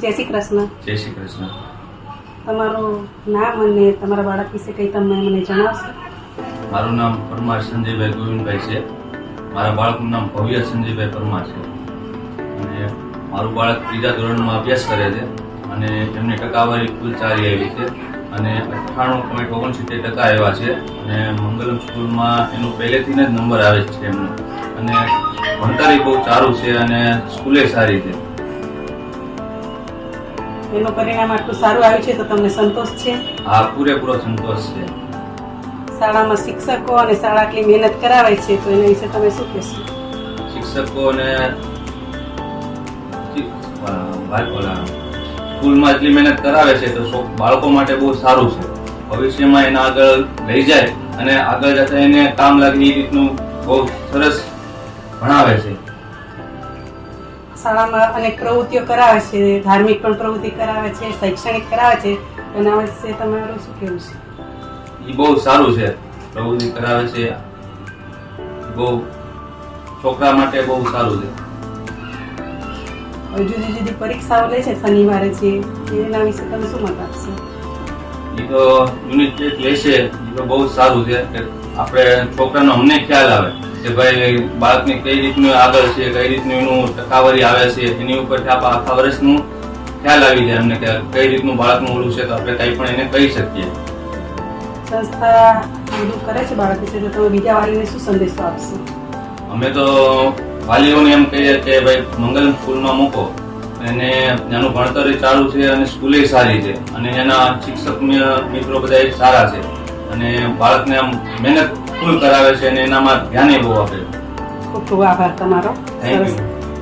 જય શ્રી કૃષ્ણ. જય શ્રી કૃષ્ણ. તમારું નામ અને તમારા બાળક વિશે કંઈ તમે મને જણાવશો? મારું નામ પરમાર સંજયભાઈ ગોવિંદભાઈ છે. મારા બાળકનું નામ ભવ્ય સંજયભાઈ પરમાર છે અને મારું બાળક ત્રીજા ધોરણમાં અભ્યાસ કરે છે અને એમની ટકાવારી કુલ 4 આવી છે અને 98.69% આવ્યા છે અને મંગલમ સ્કૂલમાં એનું પહેલેથી જ નંબર આવે છે એમનો અને ભણતર બહુ સારું છે અને સ્કૂલે સારી છે. એનું પરિણામ આટલું સારું આવ્યું છે તો તમને સંતોષ છે? હા, પૂરેપૂરો સંતોષ છે. શાળામાં શિક્ષકો અને શાળા આટલી મહેનત કરાવે છે તો એના વિશે તમે શું કહેશો? શિક્ષકો અને સ્કૂલમાં એટલી મહેનત કરાવે છે તો બાળકો માટે બહુ સારું છે. ભવિષ્યમાં એને આગળ લઈ જાય અને આગળ જતા એને કામ લાગે એ રીતનું બહુ સરસ ભણાવે છે. શાળામાં અનેક પ્રવૃત્તિઓ કરાવે છે, ધાર્મિક પણ પ્રવૃત્તિ કરાવે છે, શૈક્ષણિક કરાવે છે, એના વિશે તમારું શું કહેવું છે? એ બહુ સારું છે. પ્રવૃત્તિ કરાવે છે, બહુ છોકરા માટે બહુ સારું છે. જુદી જુદી પરીક્ષાઓ લે છે શનિવારે છે, એના વિશે તમે શું મત આપશો? એ તો યુનિટ ટેસ્ટ લેશે એ તો બહુ સારું છે કે આપણે છોકરાનો અમને ખ્યાલ આવે કે ભાઈ બાળકને કઈ રીતનું આગળ છે, કઈ રીતનું એનું ટકાવારી આવે છે, એની ઉપરથી આપણે આખા વર્ષનું ખ્યાલ આવી જાય અમને કે કઈ રીતનું બાળકનું ઓળું છે તો આપણે કંઈ પણ એને કહી શકીએ. સંસ્થા બધું કરે છે બાળક વિશે તો તમે બીજા વાલીને શું સંદેશો આપશો? અમે તો વાલીઓને એમ કહીએ કે ભાઈ મંગલમ સ્કૂલમાં મૂકો અને એનું ભણતર ચાલુ છે અને સ્કૂલે સારી છે અને એના શિક્ષક મિત્રો બધા સારા છે અને બાળકને આમ મહેનત ફૂલ કરાવે છે અને એનામાં ધ્યાન બહુ આપે છે. ખૂબ ખૂબ આભાર તમારો. Thank you.